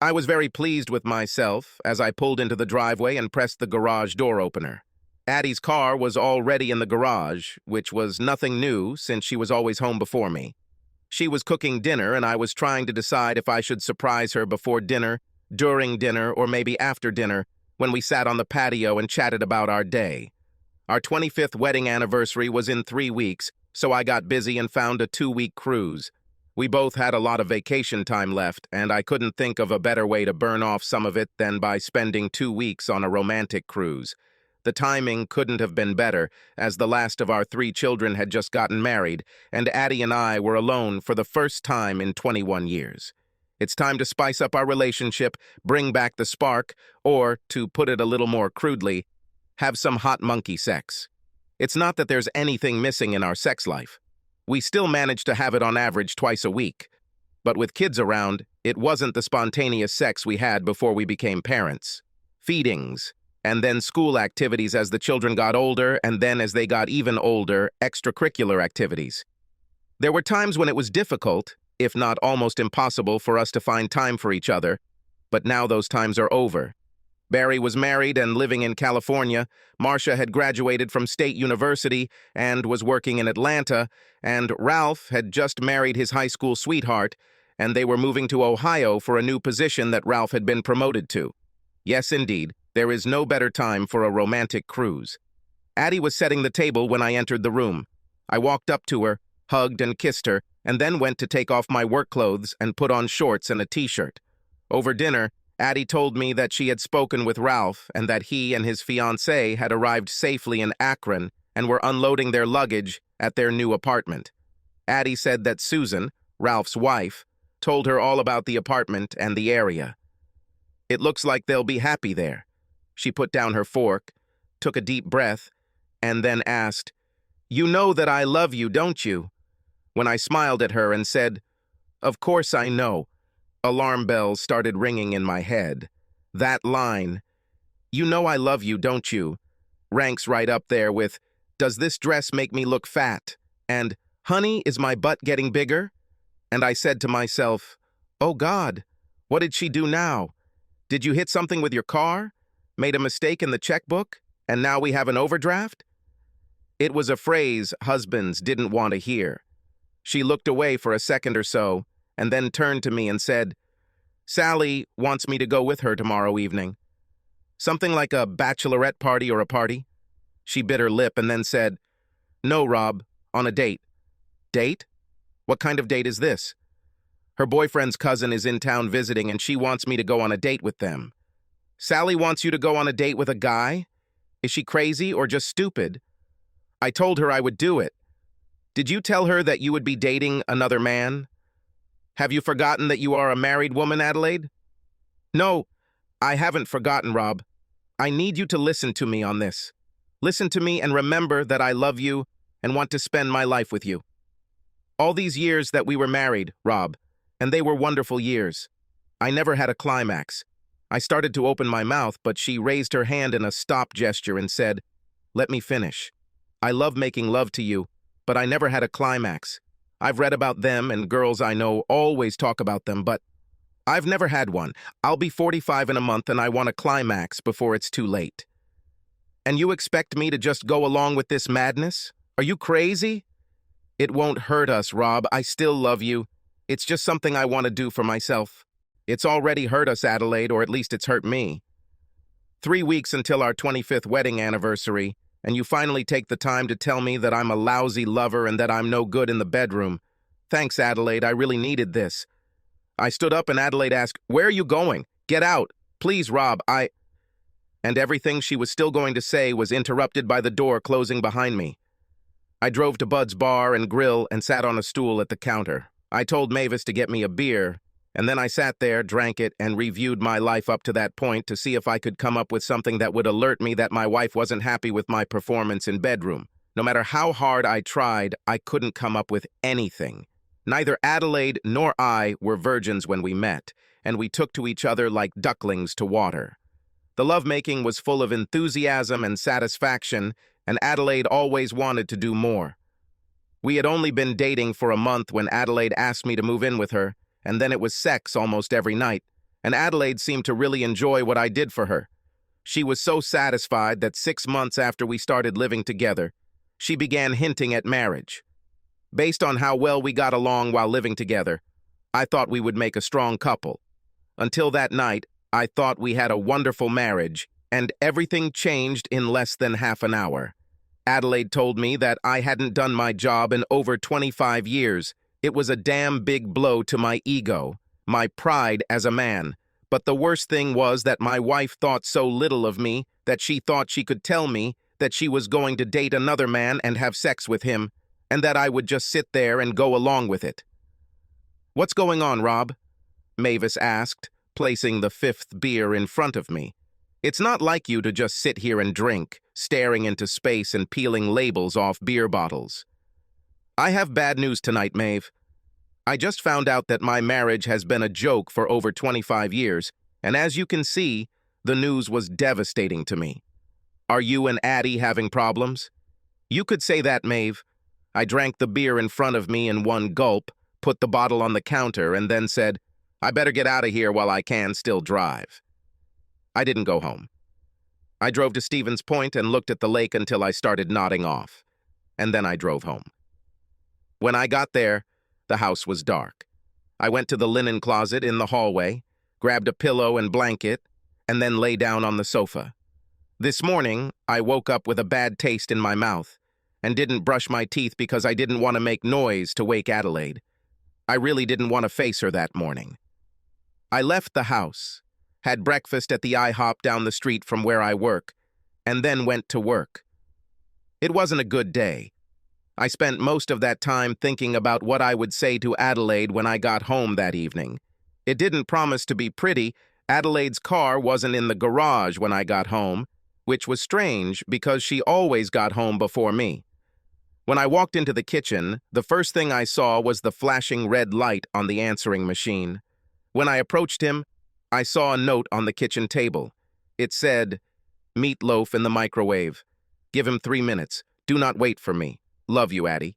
I was very pleased with myself as I pulled into the driveway and pressed the garage door opener. Addie's car was already in the garage, which was nothing new since she was always home before me. She was cooking dinner, and I was trying to decide if I should surprise her before dinner, during dinner, or maybe after dinner, when we sat on the patio and chatted about our day. Our 25th wedding anniversary was in 3 weeks, so I got busy and found a 2-week cruise. We both had a lot of vacation time left, and I couldn't think of a better way to burn off some of it than by spending 2 weeks on a romantic cruise. The timing couldn't have been better, as the last of our 3 children had just gotten married, and Addie and I were alone for the first time in 21 years. It's time to spice up our relationship, bring back the spark, or, to put it a little more crudely, have some hot monkey sex. It's not that there's anything missing in our sex life. We still manage to have it on average twice a week. But with kids around, it wasn't the spontaneous sex we had before we became parents. Feedings, and then school activities as the children got older, and then as they got even older, extracurricular activities. There were times when it was difficult, if not almost impossible, for us to find time for each other, but now those times are over. Barry was married and living in California, Marcia had graduated from State University and was working in Atlanta, and Ralph had just married his high school sweetheart, and they were moving to Ohio for a new position that Ralph had been promoted to. Yes, indeed, there is no better time for a romantic cruise. Addie was setting the table when I entered the room. I walked up to her, hugged and kissed her, and then went to take off my work clothes and put on shorts and a t-shirt. Over dinner, Addie told me that she had spoken with Ralph and that he and his fiancée had arrived safely in Akron and were unloading their luggage at their new apartment. Addie said that Susan, Ralph's wife, told her all about the apartment and the area. It looks like they'll be happy there. She put down her fork, took a deep breath, and then asked, "You know that I love you, don't you?" When I smiled at her and said, "Of course I know," alarm bells started ringing in my head. That line, "You know I love you, don't you?" ranks right up there with, "Does this dress make me look fat?" and "Honey, is my butt getting bigger?" And I said to myself, "Oh God, what did she do now? Did you hit something with your car? Made a mistake in the checkbook? And now we have an overdraft?" It was a phrase husbands didn't want to hear. She looked away for a second or so, and then turned to me and said, "Sally wants me to go with her tomorrow evening. Something like a bachelorette party or a party." She bit her lip and then said, "No, Rob, on a date." "Date? What kind of date is this?" "Her boyfriend's cousin is in town visiting and she wants me to go on a date with them." "Sally wants you to go on a date with a guy? Is she crazy or just stupid?" I told her I would do it. "Did you tell her that you would be dating another man? Have you forgotten that you are a married woman, Adelaide?" "No, I haven't forgotten, Rob. I need you to listen to me on this. Listen to me and remember that I love you and want to spend my life with you. All these years that we were married, Rob, and they were wonderful years. I never had a climax. I started to open my mouth, but she raised her hand in a stop gesture and said, 'Let me finish. I love making love to you, but I never had a climax. I've read about them and girls I know always talk about them, but I've never had one. I'll be 45 in a month and I want a climax before it's too late. And you expect me to just go along with this madness? Are you crazy?' It won't hurt us, Rob. I still love you. It's just something I want to do for myself. It's already hurt us, Adelaide, or at least it's hurt me. 3 weeks until our 25th wedding anniversary, and you finally take the time to tell me that I'm a lousy lover and that I'm no good in the bedroom. Thanks, Adelaide. I really needed this." I stood up and Adelaide asked, "Where are you going? Get out. Please, Rob, And everything she was still going to say was interrupted by the door closing behind me. I drove to Bud's Bar and Grill and sat on a stool at the counter. I told Mavis to get me a beer, and then I sat there, drank it, and reviewed my life up to that point to see if I could come up with something that would alert me that my wife wasn't happy with my performance in bedroom. No matter how hard I tried, I couldn't come up with anything. Neither Adelaide nor I were virgins when we met, and we took to each other like ducklings to water. The lovemaking was full of enthusiasm and satisfaction, and Adelaide always wanted to do more. We had only been dating for a month when Adelaide asked me to move in with her, and then it was sex almost every night, and Adelaide seemed to really enjoy what I did for her. She was so satisfied that 6 months after we started living together, she began hinting at marriage. Based on how well we got along while living together, I thought we would make a strong couple. Until that night, I thought we had a wonderful marriage, and everything changed in less than half an hour. Adelaide told me that I hadn't done my job in over 25 years. It was a damn big blow to my ego, my pride as a man. But the worst thing was that my wife thought so little of me that she thought she could tell me that she was going to date another man and have sex with him, and that I would just sit there and go along with it. "What's going on, Rob?" Mavis asked, placing the 5th beer in front of me. "It's not like you to just sit here and drink, staring into space and peeling labels off beer bottles." "I have bad news tonight, Maeve. I just found out that my marriage has been a joke for over 25 years, and as you can see, the news was devastating to me. Are you and Addie having problems?" "You could say that, Maeve." I drank the beer in front of me in one gulp, put the bottle on the counter, and then said, "I better get out of here while I can still drive." I didn't go home. I drove to Stevens Point and looked at the lake until I started nodding off, and then I drove home. When I got there, the house was dark. I went to the linen closet in the hallway, grabbed a pillow and blanket, and then lay down on the sofa. This morning, I woke up with a bad taste in my mouth and didn't brush my teeth because I didn't want to make noise to wake Adelaide. I really didn't want to face her that morning. I left the house, had breakfast at the IHOP down the street from where I work, and then went to work. It wasn't a good day. I spent most of that time thinking about what I would say to Adelaide when I got home that evening. It didn't promise to be pretty. Adelaide's car wasn't in the garage when I got home, which was strange because she always got home before me. When I walked into the kitchen, the first thing I saw was the flashing red light on the answering machine. When I approached him, I saw a note on the kitchen table. It said, "Meatloaf in the microwave. Give him 3 minutes. Do not wait for me. Love you, Addie."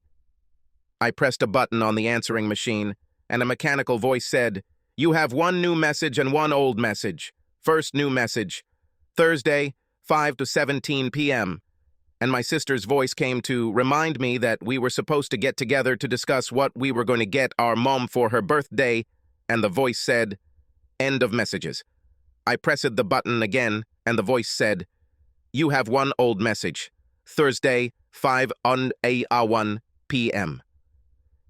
I pressed a button on the answering machine, and a mechanical voice said, "You have 1 new message and 1 old message. First new message, Thursday, 5 to 17 p.m. And my sister's voice came to remind me that we were supposed to get together to discuss what we were going to get our mom for her birthday, and the voice said, "End of messages." I pressed the button again, and the voice said, "You have 1 old message, Thursday, 5 on a.1 p.m.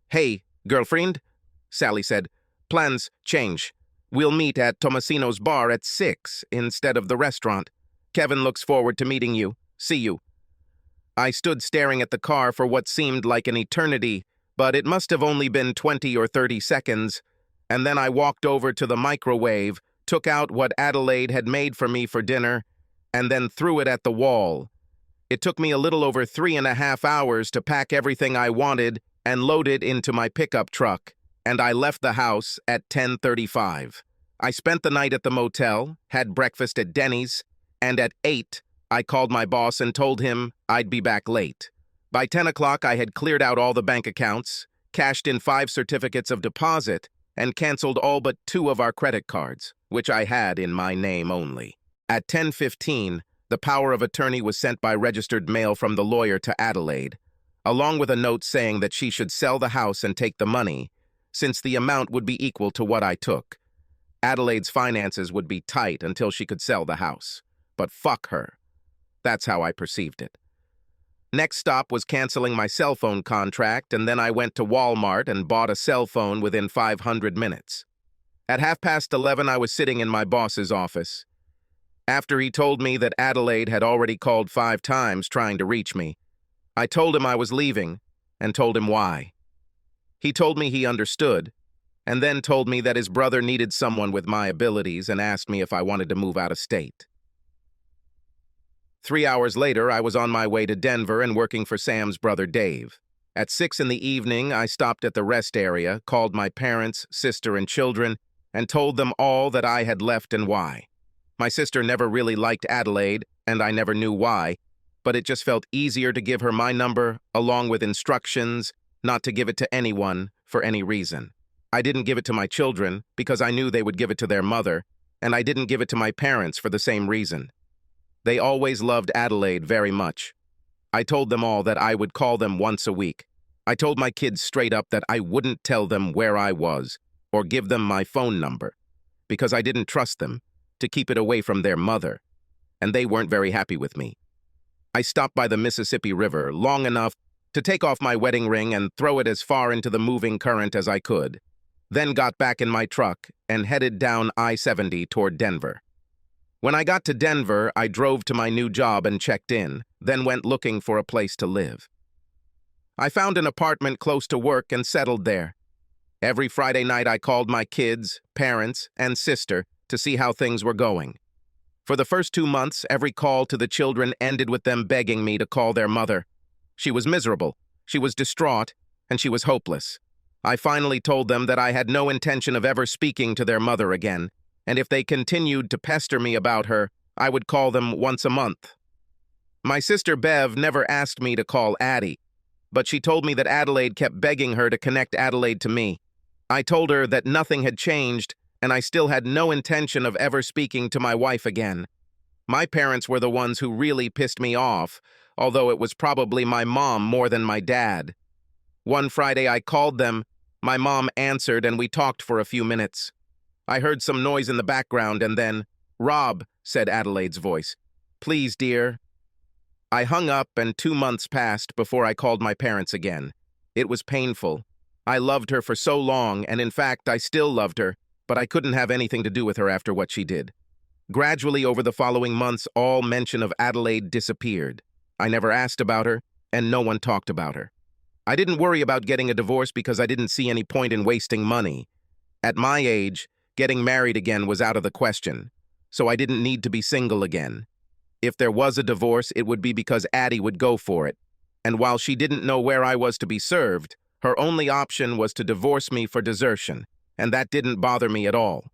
"Hey, girlfriend," Sally said, "plans change. We'll meet at Tomasino's bar at 6 instead of the restaurant. Kevin looks forward to meeting you. See you." I stood staring at the car for what seemed like an eternity, but it must have only been 20 or 30 seconds, and then I walked over to the microwave, took out what Adelaide had made for me for dinner, and then threw it at the wall. It took me a little over 3.5 hours to pack everything I wanted and load it into my pickup truck, and I left the house at 10:35. I spent the night at the motel, had breakfast at Denny's, and at 8, I called my boss and told him I'd be back late. By 10 o'clock, I had cleared out all the bank accounts, cashed in 5 certificates of deposit, and canceled all but 2 of our credit cards, which I had in my name only. At 10:15, the power of attorney was sent by registered mail from the lawyer to Adelaide, along with a note saying that she should sell the house and take the money, since the amount would be equal to what I took. Adelaide's finances would be tight until she could sell the house. But fuck her. That's how I perceived it. Next stop was canceling my cell phone contract, and then I went to Walmart and bought a cell phone within 500 minutes. At 11:30, I was sitting in my boss's office. After he told me that Adelaide had already called 5 times trying to reach me, I told him I was leaving and told him why. He told me he understood, and then told me that his brother needed someone with my abilities and asked me if I wanted to move out of state. 3 hours later, I was on my way to Denver and working for Sam's brother Dave. At 6 in the evening, I stopped at the rest area, called my parents, sister, and children, and told them all that I had left and why. My sister never really liked Adelaide, and I never knew why, but it just felt easier to give her my number, along with instructions, not to give it to anyone for any reason. I didn't give it to my children because I knew they would give it to their mother, and I didn't give it to my parents for the same reason. They always loved Adelaide very much. I told them all that I would call them once a week. I told my kids straight up that I wouldn't tell them where I was or give them my phone number because I didn't trust them to keep it away from their mother, and they weren't very happy with me. I stopped by the Mississippi River long enough to take off my wedding ring and throw it as far into the moving current as I could, then got back in my truck and headed down I-70 toward Denver. When I got to Denver, I drove to my new job and checked in, then went looking for a place to live. I found an apartment close to work and settled there. Every Friday night I called my kids, parents, and sister to see how things were going. For the first 2 months, every call to the children ended with them begging me to call their mother. She was miserable, she was distraught, and she was hopeless. I finally told them that I had no intention of ever speaking to their mother again, and if they continued to pester me about her, I would call them once a month. My sister Bev never asked me to call Addie, but she told me that Adelaide kept begging her to connect Adelaide to me. I told her that nothing had changed, and I still had no intention of ever speaking to my wife again. My parents were the ones who really pissed me off, although it was probably my mom more than my dad. One Friday I called them, my mom answered, and we talked for a few minutes. I heard some noise in the background, and then, "Rob," said Adelaide's voice. "Please, dear." I hung up, and 2 months passed before I called my parents again. It was painful. I loved her for so long, and in fact, I still loved her, but I couldn't have anything to do with her after what she did. Gradually, over the following months, all mention of Adelaide disappeared. I never asked about her, and no one talked about her. I didn't worry about getting a divorce because I didn't see any point in wasting money. At my age, getting married again was out of the question, so I didn't need to be single again. If there was a divorce, it would be because Addie would go for it, and while she didn't know where I was to be served, her only option was to divorce me for desertion, and that didn't bother me at all.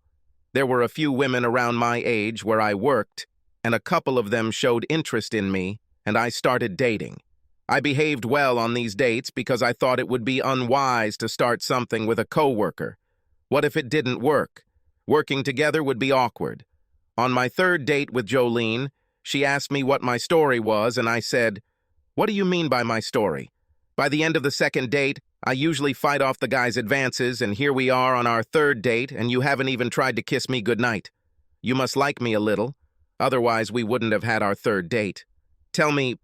There were a few women around my age where I worked, and a couple of them showed interest in me, and I started dating. I behaved well on these dates because I thought it would be unwise to start something with a coworker. What if it didn't work? Working together would be awkward. On my third date with Jolene, she asked me what my story was, and I said, "What do you mean by my story?" By the end of the second date, I usually fight off the guy's advances, and here we are on our third date, and you haven't even tried to kiss me goodnight. You must like me a little. Otherwise, we wouldn't have had our third date. Tell me...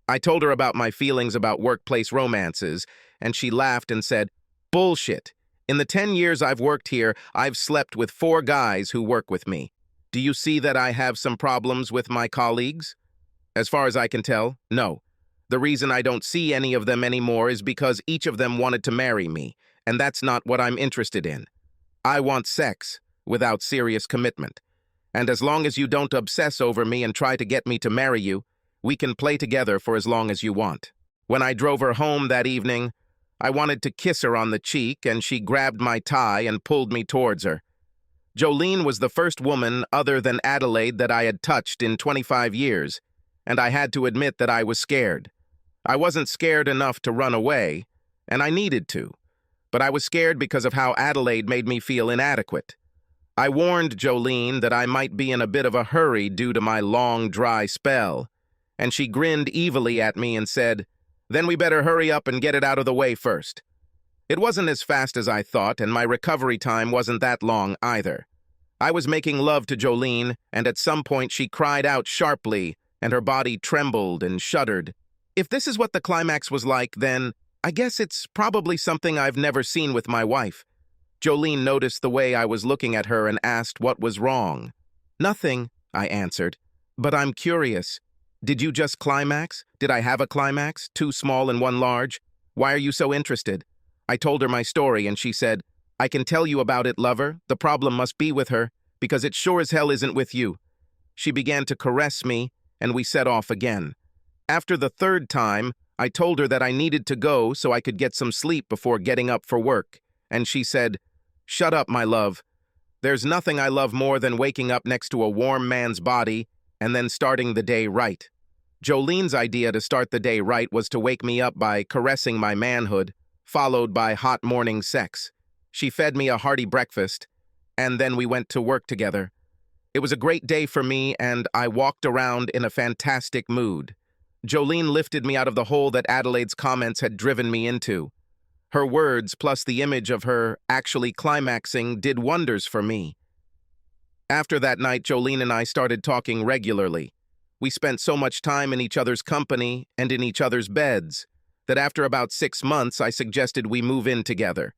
I told her about my feelings about workplace romances, and she laughed and said, "Bullshit. In the 10 years I've worked here, I've slept with 4 guys who work with me. Do you see that I have some problems with my colleagues?" As far as I can tell, no. The reason I don't see any of them anymore is because each of them wanted to marry me, and that's not what I'm interested in. I want sex, without serious commitment. And as long as you don't obsess over me and try to get me to marry you, we can play together for as long as you want. When I drove her home that evening, I wanted to kiss her on the cheek, and she grabbed my tie and pulled me towards her. Jolene was the first woman other than Adelaide that I had touched in 25 years, and I had to admit that I was scared. I wasn't scared enough to run away, and I needed to, but I was scared because of how Adelaide made me feel inadequate. I warned Jolene that I might be in a bit of a hurry due to my long, dry spell, and she grinned evilly at me and said, "Then we better hurry up and get it out of the way first." It wasn't as fast as I thought, and my recovery time wasn't that long either. I was making love to Jolene, and at some point she cried out sharply, and her body trembled and shuddered. If this is what the climax was like, then I guess it's probably something I've never seen with my wife. Jolene noticed the way I was looking at her and asked what was wrong. "Nothing," I answered, "but I'm curious. Did you just climax? Did I have a climax? 2 small and 1 large? Why are you so interested?" I told her my story, and she said, "I can tell you about it, lover. The problem must be with her, because it sure as hell isn't with you." She began to caress me, and we set off again. After the 3rd time, I told her that I needed to go so I could get some sleep before getting up for work, and she said, "Shut up, my love. There's nothing I love more than waking up next to a warm man's body and then starting the day right." Jolene's idea to start the day right was to wake me up by caressing my manhood, followed by hot morning sex. She fed me a hearty breakfast, and then we went to work together. It was a great day for me, and I walked around in a fantastic mood. Jolene lifted me out of the hole that Adelaide's comments had driven me into. Her words, plus the image of her actually climaxing, did wonders for me. After that night, Jolene and I started talking regularly. We spent so much time in each other's company and in each other's beds that after about 6 months, I suggested we move in together.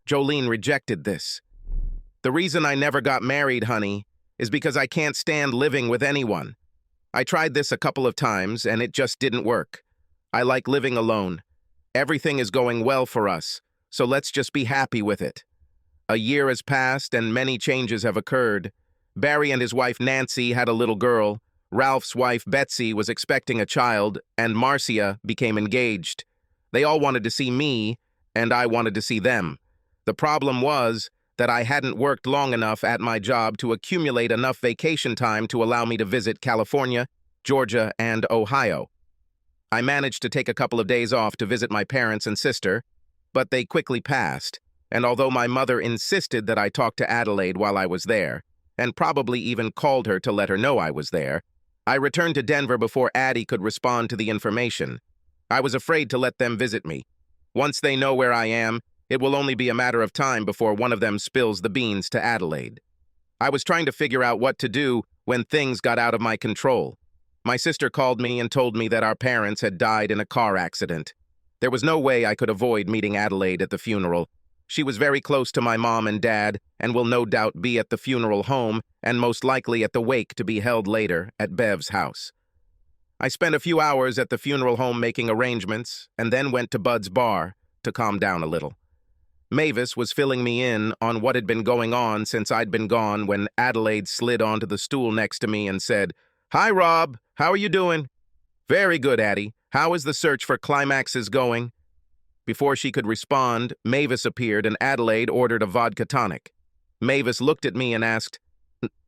Jolene rejected this. The reason I never got married, honey, is because I can't stand living with anyone. I tried this a couple of times, and it just didn't work. I like living alone. Everything is going well for us, so let's just be happy with it. A year has passed, and many changes have occurred. Barry and his wife Nancy had a little girl, Ralph's wife Betsy was expecting a child, and Marcia became engaged. They all wanted to see me, and I wanted to see them. The problem was that I hadn't worked long enough at my job to accumulate enough vacation time to allow me to visit California, Georgia, and Ohio. I managed to take a couple of days off to visit my parents and sister, but they quickly passed, and although my mother insisted that I talk to Adelaide while I was there, and probably even called her to let her know I was there, I returned to Denver before Addie could respond to the information. I was afraid to let them visit me. Once they know where I am, it will only be a matter of time before one of them spills the beans to Adelaide. I was trying to figure out what to do when things got out of my control. My sister called me and told me that our parents had died in a car accident. There was no way I could avoid meeting Adelaide at the funeral. She was very close to my mom and dad and will no doubt be at the funeral home and most likely at the wake to be held later at Bev's house. I spent a few hours at the funeral home making arrangements and then went to Bud's bar to calm down a little. Mavis was filling me in on what had been going on since I'd been gone when Adelaide slid onto the stool next to me and said, "Hi, Rob. How are you doing?" "Very good, Addie. How is the search for climaxes going?" Before she could respond, Mavis appeared and Adelaide ordered a vodka tonic. Mavis looked at me and asked,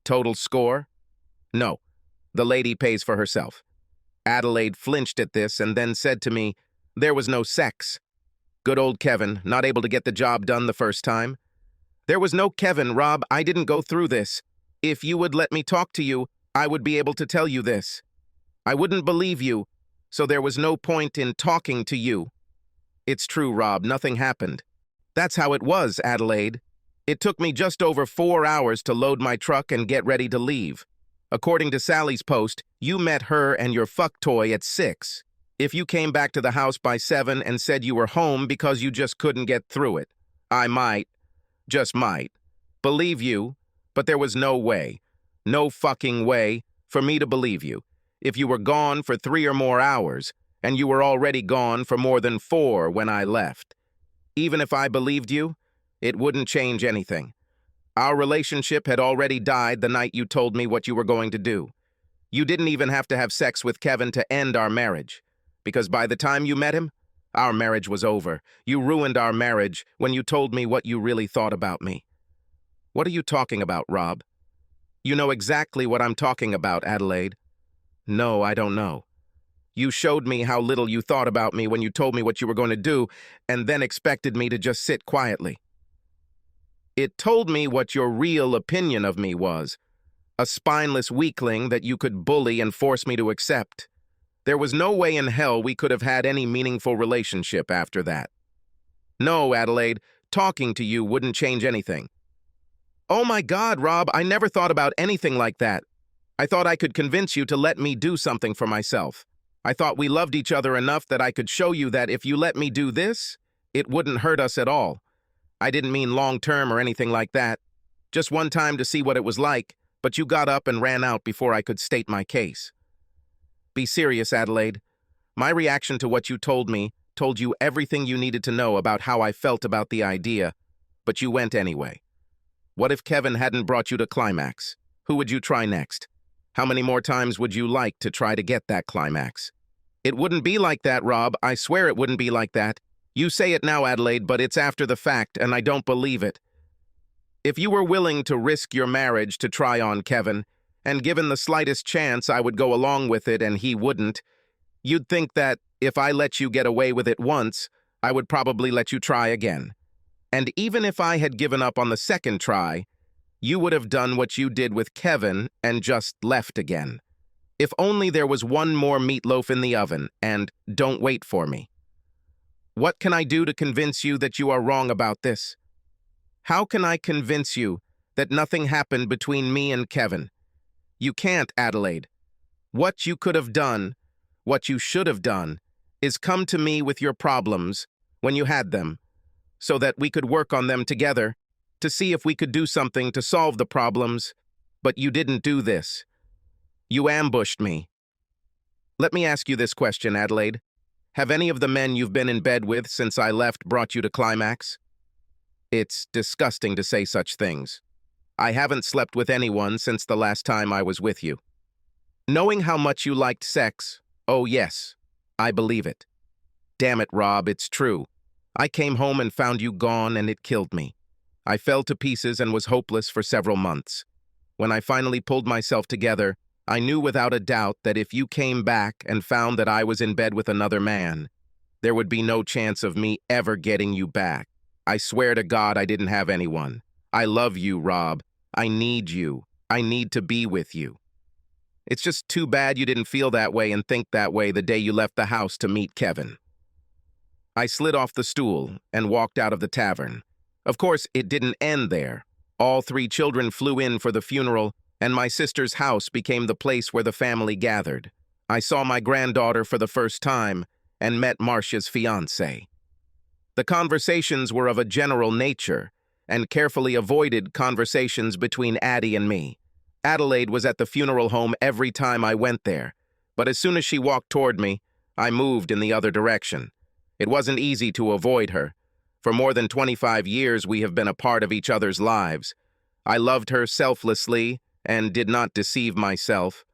"Total score?" "No. The lady pays for herself." Adelaide flinched at this and then said to me, "There was no sex." Good old Kevin, not able to get the job done the first time. "There was no Kevin, Rob. I didn't go through this. If you would let me talk to you, I would be able to tell you this. I wouldn't believe you, so there was no point in talking to you." "It's true, Rob. Nothing happened." "That's how it was, Adelaide. It took me just over 4 hours to load my truck and get ready to leave. According to Sally's post, you met her and your fuck toy at 6. If you came back to the house by 7 and said you were home because you just couldn't get through it, I might, just might, believe you, but there was no way, no fucking way, for me to believe you. If you were gone for 3 or more hours, and you were already gone for more than 4 when I left. Even if I believed you, it wouldn't change anything. Our relationship had already died the night you told me what you were going to do. You didn't even have to have sex with Kevin to end our marriage, because by the time you met him, our marriage was over. You ruined our marriage when you told me what you really thought about me." "What are you talking about, Rob?" "You know exactly what I'm talking about, Adelaide." "No, I don't know. You showed me how little you thought about me when you told me what you were going to do, and then expected me to just sit quietly. It told me what your real opinion of me was, a spineless weakling that you could bully and force me to accept. There was no way in hell we could have had any meaningful relationship after that. No, Adelaide, talking to you wouldn't change anything." "Oh my God, Rob, I never thought about anything like that. I thought I could convince you to let me do something for myself. I thought we loved each other enough that I could show you that if you let me do this, it wouldn't hurt us at all. I didn't mean long-term or anything like that. Just one time to see what it was like, but you got up and ran out before I could state my case." "Be serious, Adelaide. My reaction to what you told me told you everything you needed to know about how I felt about the idea, but you went anyway. What if Kevin hadn't brought you to climax? Who would you try next? How many more times would you like to try to get that climax?" "It wouldn't be like that, Rob. I swear it wouldn't be like that. You say it now, Adelaide, but it's after the fact, and I don't believe it. If you were willing to risk your marriage to try on Kevin, and given the slightest chance I would go along with it and he wouldn't, you'd think that if I let you get away with it once, I would probably let you try again. And even if I had given up on the second try, you would have done what you did with Kevin and just left again. If only there was one more meatloaf in the oven, and don't wait for me. What can I do to convince you that you are wrong about this? How can I convince you that nothing happened between me and Kevin? You can't, Adelaide. What you could have done, what you should have done, is come to me with your problems when you had them, so that we could work on them together to see if we could do something to solve the problems, but you didn't do this. You ambushed me. Let me ask you this question, Adelaide. Have any of the men you've been in bed with since I left brought you to climax? It's disgusting to say such things. I haven't slept with anyone since the last time I was with you. Knowing how much you liked sex, oh yes, I believe it. Damn it, Rob, it's true. I came home and found you gone, and it killed me. I fell to pieces and was hopeless for several months. When I finally pulled myself together, I knew without a doubt that if you came back and found that I was in bed with another man, there would be no chance of me ever getting you back. I swear to God I didn't have anyone. I love you, Rob. I need you. I need to be with you. It's just too bad you didn't feel that way and think that way the day you left the house to meet Kevin. I slid off the stool and walked out of the tavern. Of course, it didn't end there. All 3 children flew in for the funeral, and my sister's house became the place where the family gathered. I saw my granddaughter for the first time and met Marcia's fiancé. The conversations were of a general nature, and carefully avoided conversations between Addie and me. Adelaide was at the funeral home every time I went there, but as soon as she walked toward me, I moved in the other direction. It wasn't easy to avoid her. For more than 25 years, we have been a part of each other's lives. I loved her selflessly and did not deceive myself.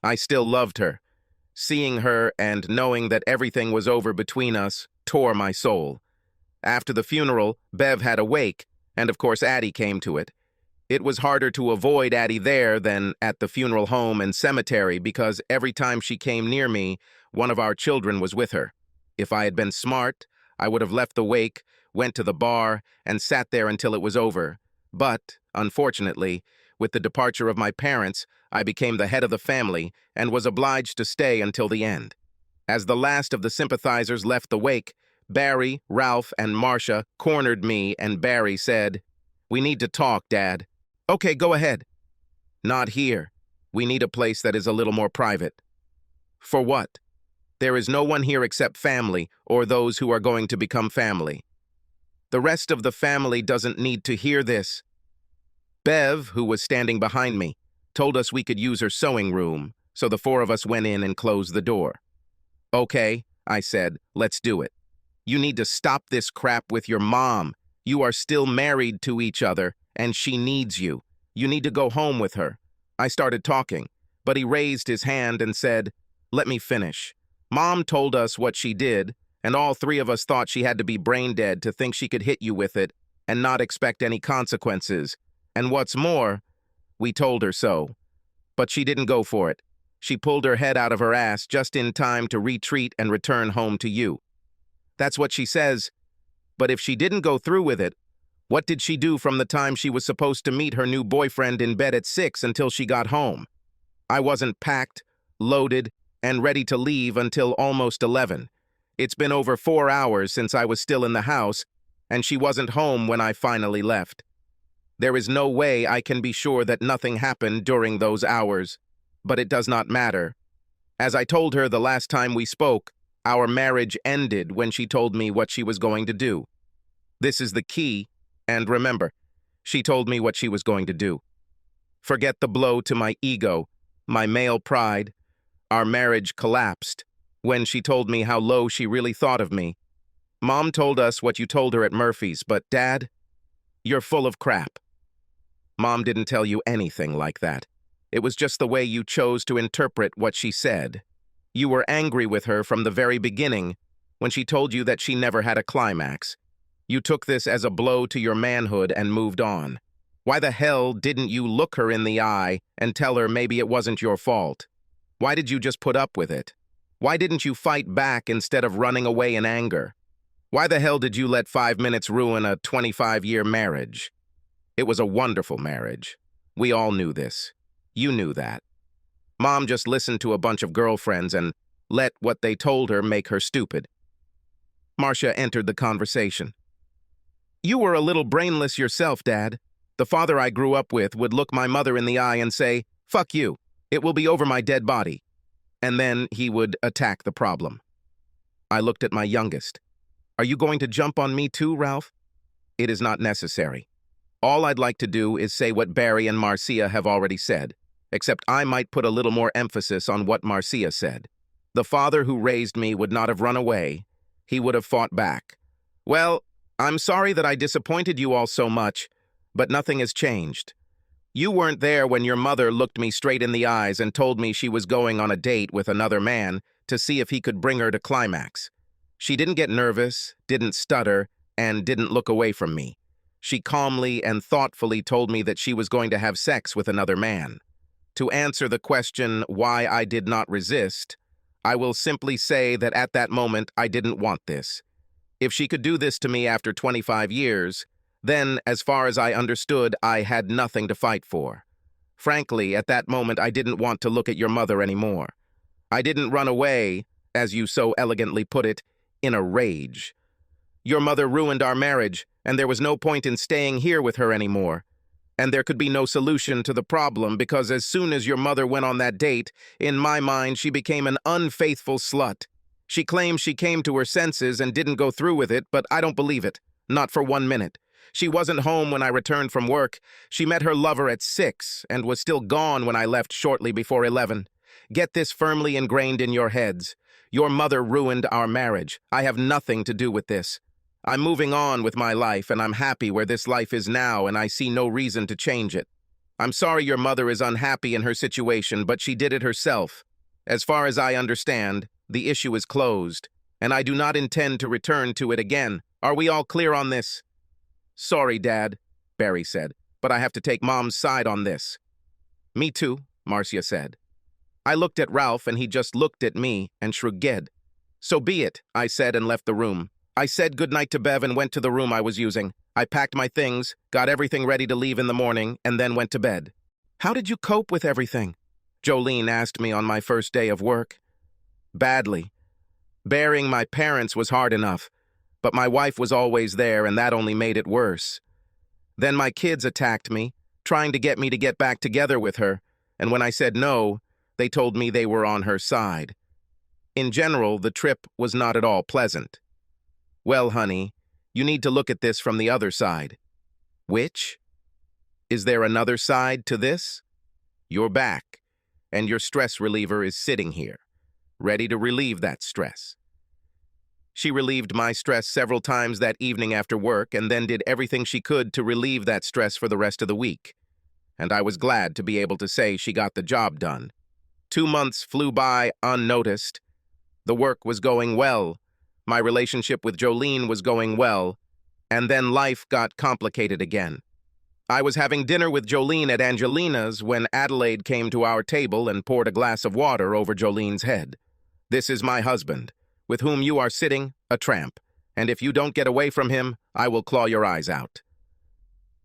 I still loved her. Seeing her and knowing that everything was over between us tore my soul. After the funeral, Bev had a wake, and of course Addie came to it. It was harder to avoid Addie there than at the funeral home and cemetery because every time she came near me, one of our children was with her. If I had been smart, I would have left the wake, went to the bar, and sat there until it was over. But, unfortunately, with the departure of my parents, I became the head of the family and was obliged to stay until the end. As the last of the sympathizers left the wake, Barry, Ralph, and Marcia cornered me, and Barry said, "We need to talk, Dad." "Okay, go ahead." "Not here. We need a place that is a little more private." "For what?" "There is no one here except family, or those who are going to become family. The rest of the family doesn't need to hear this." Bev, who was standing behind me, told us we could use her sewing room, so the 4 of us went in and closed the door. "Okay," I said, "let's do it. You need to stop this crap with your mom. You are still married to each other, and she needs you. You need to go home with her." I started talking, but he raised his hand and said, "Let me finish. Mom told us what she did, and all 3 of us thought she had to be brain dead to think she could hit you with it and not expect any consequences. And what's more, we told her so. But she didn't go for it. She pulled her head out of her ass just in time to retreat and return home to you. That's what she says. But if she didn't go through with it, what did she do from the time she was supposed to meet her new boyfriend in bed at 6 until she got home? I wasn't packed, loaded, and ready to leave until almost 11. It's been over 4 hours since I was still in the house, and she wasn't home when I finally left. There is no way I can be sure that nothing happened during those hours, but it does not matter. As I told her the last time we spoke, our marriage ended when she told me what she was going to do. This is the key, and remember, she told me what she was going to do. Forget the blow to my ego, my male pride. Our marriage collapsed when she told me how low she really thought of me. Mom told us what you told her at Murphy's, but Dad, you're full of crap. Mom didn't tell you anything like that. It was just the way you chose to interpret what she said. You were angry with her from the very beginning when she told you that she never had a climax. You took this as a blow to your manhood and moved on. Why the hell didn't you look her in the eye and tell her maybe it wasn't your fault? Why did you just put up with it? Why didn't you fight back instead of running away in anger? Why the hell did you let 5 minutes ruin a 25-year marriage? It was a wonderful marriage. We all knew this. You knew that. Mom just listened to a bunch of girlfriends and let what they told her make her stupid. Marcia entered the conversation. You were a little brainless yourself, Dad. The father I grew up with would look my mother in the eye and say, "Fuck you. It will be over my dead body." And then he would attack the problem. I looked at my youngest. Are you going to jump on me too, Ralph? It is not necessary. All I'd like to do is say what Barry and Marcia have already said, except I might put a little more emphasis on what Marcia said. The father who raised me would not have run away. He would have fought back. Well, I'm sorry that I disappointed you all so much, but nothing has changed. You weren't there when your mother looked me straight in the eyes and told me she was going on a date with another man to see if he could bring her to climax. She didn't get nervous, didn't stutter, and didn't look away from me. She calmly and thoughtfully told me that she was going to have sex with another man. To answer the question why I did not resist, I will simply say that at that moment I didn't want this. If she could do this to me after 25 years, then, as far as I understood, I had nothing to fight for. Frankly, at that moment I didn't want to look at your mother anymore. I didn't run away, as you so elegantly put it, in a rage. Your mother ruined our marriage, and there was no point in staying here with her anymore. And there could be no solution to the problem because as soon as your mother went on that date, in my mind she became an unfaithful slut. She claims she came to her senses and didn't go through with it, but I don't believe it. Not for 1 minute. She wasn't home when I returned from work. She met her lover at 6 and was still gone when I left shortly before 11. Get this firmly ingrained in your heads. Your mother ruined our marriage. I have nothing to do with this. I'm moving on with my life, and I'm happy where this life is now, and I see no reason to change it. I'm sorry your mother is unhappy in her situation, but she did it herself. As far as I understand, the issue is closed, and I do not intend to return to it again. Are we all clear on this? Sorry, Dad, Barry said, but I have to take Mom's side on this. Me too, Marcia said. I looked at Ralph, and he just looked at me and shrugged. So be it, I said, and left the room. I said goodnight to Bev and went to the room I was using. I packed my things, got everything ready to leave in the morning, and then went to bed. How did you cope with everything? Jolene asked me on my first day of work. Badly. Burying my parents was hard enough, but my wife was always there, and that only made it worse. Then my kids attacked me, trying to get back together with her, and when I said no, they told me they were on her side. In general, the trip was not at all pleasant. Well, honey, you need to look at this from the other side. Which? Is there another side to this? You're back, and your stress reliever is sitting here, ready to relieve that stress. She relieved my stress several times that evening after work and then did everything she could to relieve that stress for the rest of the week. And I was glad to be able to say she got the job done. 2 months flew by unnoticed. The work was going well. My relationship with Jolene was going well. And then life got complicated again. I was having dinner with Jolene at Angelina's when Adelaide came to our table and poured a glass of water over Jolene's head. This is my husband, with whom you are sitting, a tramp, and if you don't get away from him, I will claw your eyes out.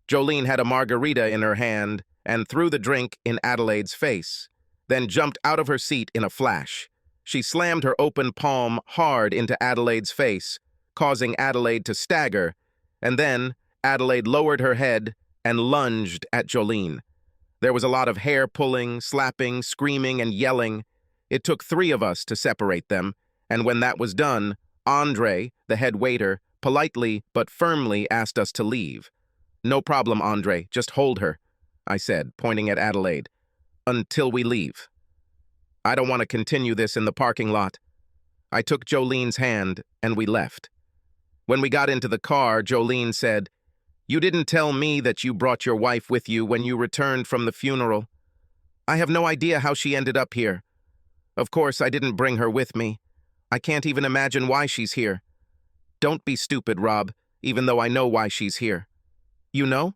Jolene had a margarita in her hand and threw the drink in Adelaide's face, then jumped out of her seat in a flash. She slammed her open palm hard into Adelaide's face, causing Adelaide to stagger, and then Adelaide lowered her head and lunged at Jolene. There was a lot of hair pulling, slapping, screaming, and yelling. It took 3 of us to separate them, and when that was done, Andre, the head waiter, politely but firmly asked us to leave. No problem, Andre, just hold her, I said, pointing at Adelaide, until we leave. I don't want to continue this in the parking lot. I took Jolene's hand, and we left. When we got into the car, Jolene said, "You didn't tell me that you brought your wife with you when you returned from the funeral. I have no idea how she ended up here. Of course, I didn't bring her with me. I can't even imagine why she's here. Don't be stupid, Rob, even though I know why she's here. You know?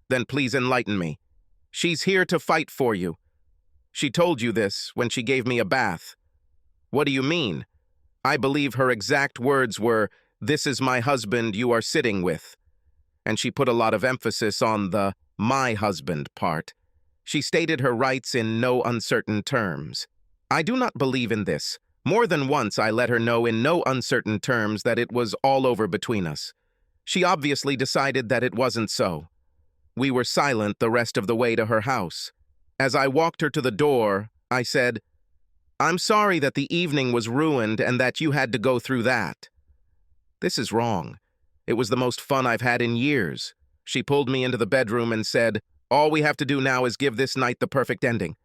Then please enlighten me. She's here to fight for you. She told you this when she gave me a bath. What do you mean? I believe her exact words were, "This is my husband you are sitting with." And she put a lot of emphasis on the "my husband" part. She stated her rights in no uncertain terms. I do not believe in this. More than once I let her know in no uncertain terms that it was all over between us. She obviously decided that it wasn't so. We were silent the rest of the way to her house. As I walked her to the door, I said, "I'm sorry that the evening was ruined and that you had to go through that." "This is wrong. It was the most fun I've had in years." She pulled me into the bedroom and said, "All we have to do now is give this night the perfect ending."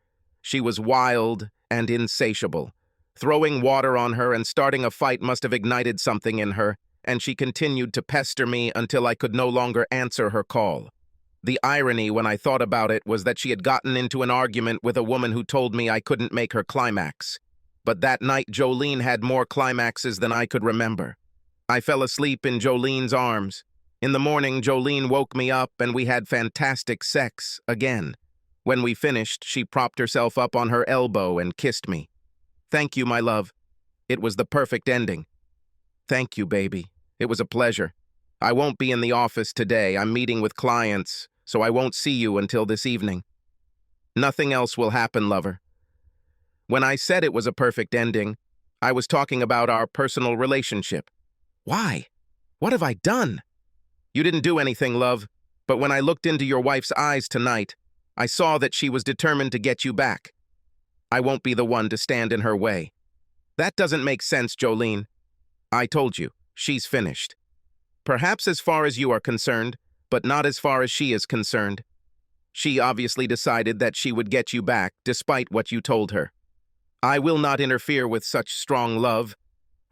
She was wild and insatiable. Throwing water on her and starting a fight must have ignited something in her, and she continued to pester me until I could no longer answer her call. The irony when I thought about it was that she had gotten into an argument with a woman who told me I couldn't make her climax. But that night Jolene had more climaxes than I could remember. I fell asleep in Jolene's arms. In the morning, Jolene woke me up and we had fantastic sex again. When we finished, she propped herself up on her elbow and kissed me. "Thank you, my love. It was the perfect ending." "Thank you, baby. It was a pleasure. I won't be in the office today. I'm meeting with clients, so I won't see you until this evening." "Nothing else will happen, lover." When I said it was a perfect ending, I was talking about our personal relationship. "Why? What have I done?" "You didn't do anything, love, but when I looked into your wife's eyes tonight, I saw that she was determined to get you back. I won't be the one to stand in her way." "That doesn't make sense, Jolene." "I told you, she's finished. Perhaps as far as you are concerned, but not as far as she is concerned. She obviously decided that she would get you back, despite what you told her. I will not interfere with such strong love.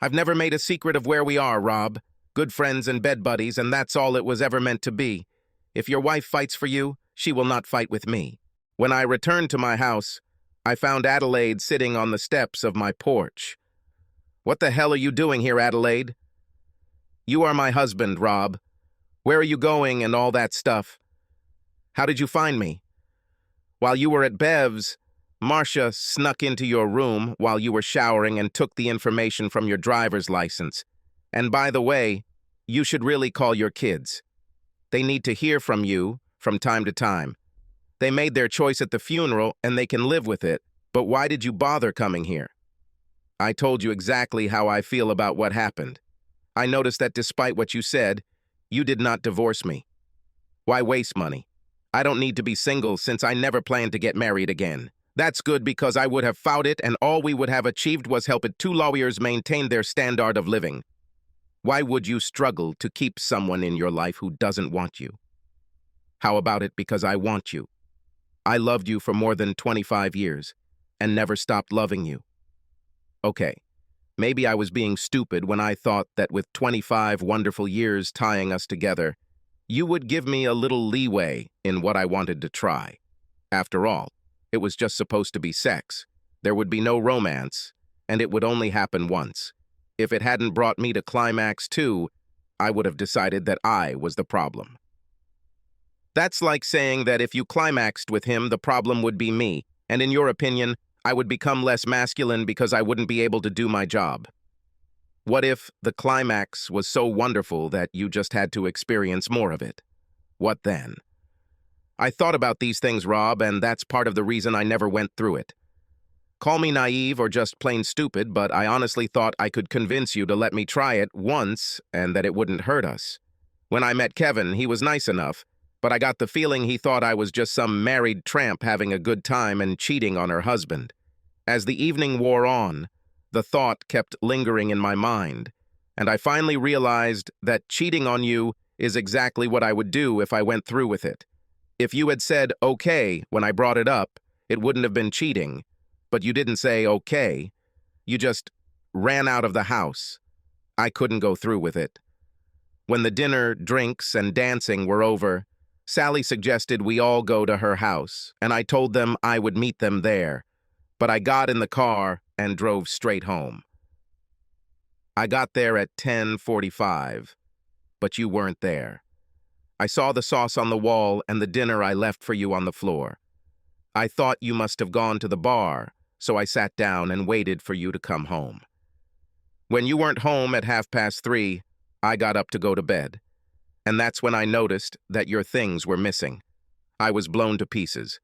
I've never made a secret of where we are, Rob. Good friends and bed buddies, and that's all it was ever meant to be. If your wife fights for you, she will not fight with me." When I returned to my house, I found Adelaide sitting on the steps of my porch. "What the hell are you doing here, Adelaide?" "You are my husband, Rob. Where are you going and all that stuff? How did you find me?" "While you were at Bev's, Marcia snuck into your room while you were showering and took the information from your driver's license. And by the way, you should really call your kids. They need to hear from you from time to time. They made their choice at the funeral and they can live with it, but why did you bother coming here?" "I told you exactly how I feel about what happened. I noticed that despite what you said, you did not divorce me. Why waste money? I don't need to be single since I never plan to get married again. That's good because I would have fought it and all we would have achieved was helping two lawyers maintain their standard of living. Why would you struggle to keep someone in your life who doesn't want you? How about it because I want you? I loved you for more than 25 years and never stopped loving you. Okay, maybe I was being stupid when I thought that with 25 wonderful years tying us together, you would give me a little leeway in what I wanted to try. After all, it was just supposed to be sex. There would be no romance, and it would only happen once. If it hadn't brought me to climax 2, I would have decided that I was the problem. That's like saying that if you climaxed with him, the problem would be me, and in your opinion, I would become less masculine because I wouldn't be able to do my job. What if the climax was so wonderful that you just had to experience more of it? What then? I thought about these things, Rob, and that's part of the reason I never went through it. Call me naive or just plain stupid, but I honestly thought I could convince you to let me try it once and that it wouldn't hurt us. When I met Kevin, he was nice enough, but I got the feeling he thought I was just some married tramp having a good time and cheating on her husband. As the evening wore on, the thought kept lingering in my mind, and I finally realized that cheating on you is exactly what I would do if I went through with it. If you had said okay when I brought it up, it wouldn't have been cheating, but you didn't say okay. You just ran out of the house. I couldn't go through with it. When the dinner, drinks, and dancing were over, Sally suggested we all go to her house, and I told them I would meet them there, but I got in the car and drove straight home. I got there at 10:45, but you weren't there. I saw the sauce on the wall and the dinner I left for you on the floor. I thought you must have gone to the bar, so I sat down and waited for you to come home. When you weren't home at 3:30, I got up to go to bed, and that's when I noticed that your things were missing. I was blown to pieces.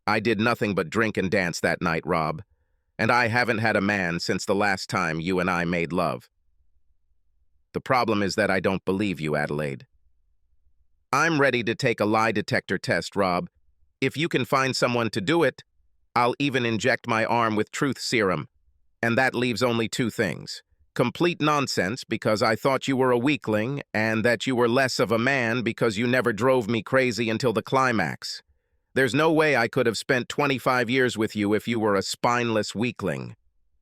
I did nothing but drink and dance that night, Rob, and I haven't had a man since the last time you and I made love. The problem is that I don't believe you, Adelaide. I'm ready to take a lie detector test, Rob. If you can find someone to do it, I'll even inject my arm with truth serum. And that leaves only two things. Complete nonsense because I thought you were a weakling, and that you were less of a man because you never drove me crazy until the climax. There's no way I could have spent 25 years with you if you were a spineless weakling.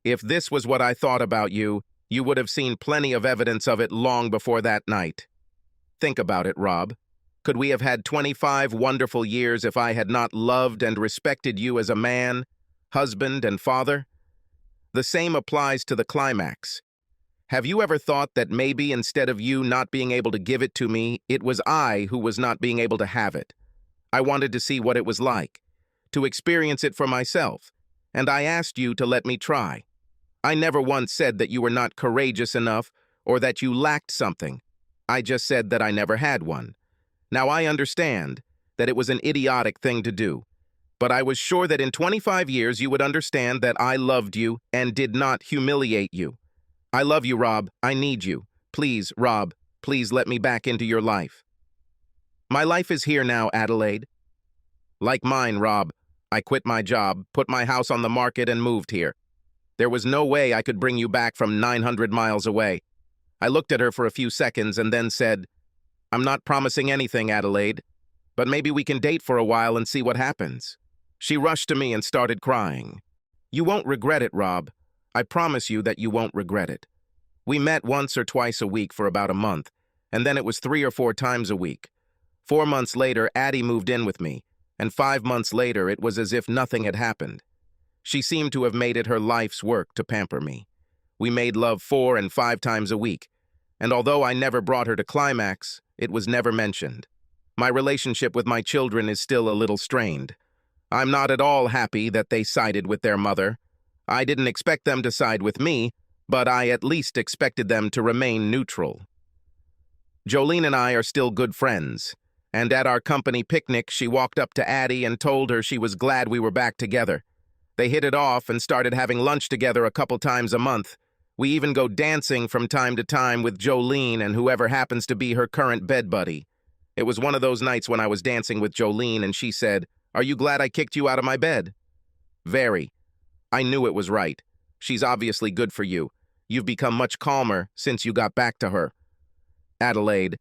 If this was what I thought about you, you would have seen plenty of evidence of it long before that night. Think about it, Rob. Could we have had 25 wonderful years if I had not loved and respected you as a man, husband, and father? The same applies to the climax. Have you ever thought that maybe instead of you not being able to give it to me, it was I who was not being able to have it? I wanted to see what it was like, to experience it for myself, and I asked you to let me try. I never once said that you were not courageous enough or that you lacked something. I just said that I never had one. Now I understand that it was an idiotic thing to do, but I was sure that in 25 years you would understand that I loved you and did not humiliate you. I love you, Rob. I need you. Please, Rob, please let me back into your life. My life is here now, Adelaide. Like mine, Rob. I quit my job, put my house on the market, and moved here. There was no way I could bring you back from 900 miles away. I looked at her for a few seconds and then said, I'm not promising anything, Adelaide, but maybe we can date for a while and see what happens. She rushed to me and started crying. You won't regret it, Rob. I promise you that you won't regret it. We met once or twice a week for about a month, and then it was 3 or 4 times a week. 4 months later, Addie moved in with me, and 5 months later, it was as if nothing had happened. She seemed to have made it her life's work to pamper me. We made love 4 and 5 times a week, and although I never brought her to climax, it was never mentioned. My relationship with my children is still a little strained. I'm not at all happy that they sided with their mother. I didn't expect them to side with me, but I at least expected them to remain neutral. Jolene and I are still good friends, and at our company picnic, she walked up to Addie and told her she was glad we were back together. They hit it off and started having lunch together a couple times a month. We even go dancing from time to time with Jolene and whoever happens to be her current bed buddy. It was one of those nights when I was dancing with Jolene and she said, "Are you glad I kicked you out of my bed?" Very. I knew it was right. She's obviously good for you. You've become much calmer since you got back to her. Adelaide.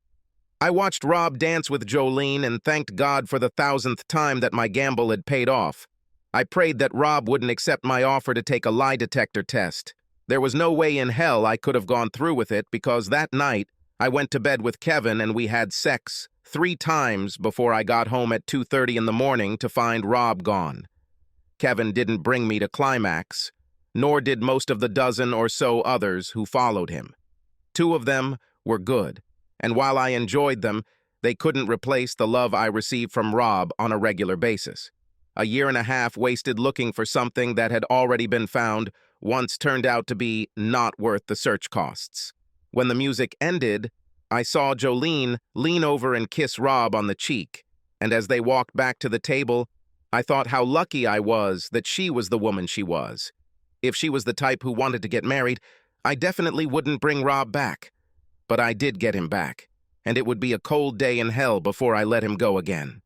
I watched Rob dance with Jolene and thanked God for the 1,000th time that my gamble had paid off. I prayed that Rob wouldn't accept my offer to take a lie detector test. There was no way in hell I could have gone through with it because that night I went to bed with Kevin and we had sex 3 times before I got home at 2:30 in the morning to find Rob gone. Kevin didn't bring me to climax, nor did most of the dozen or so others who followed him. 2 of them were good, and while I enjoyed them, they couldn't replace the love I received from Rob on a regular basis. A year and a half wasted looking for something that had already been found once turned out to be not worth the search costs. When the music ended, I saw Jolene lean over and kiss Rob on the cheek, and as they walked back to the table, I thought how lucky I was that she was the woman she was. If she was the type who wanted to get married, I definitely wouldn't bring Rob back. But I did get him back, and it would be a cold day in hell before I let him go again.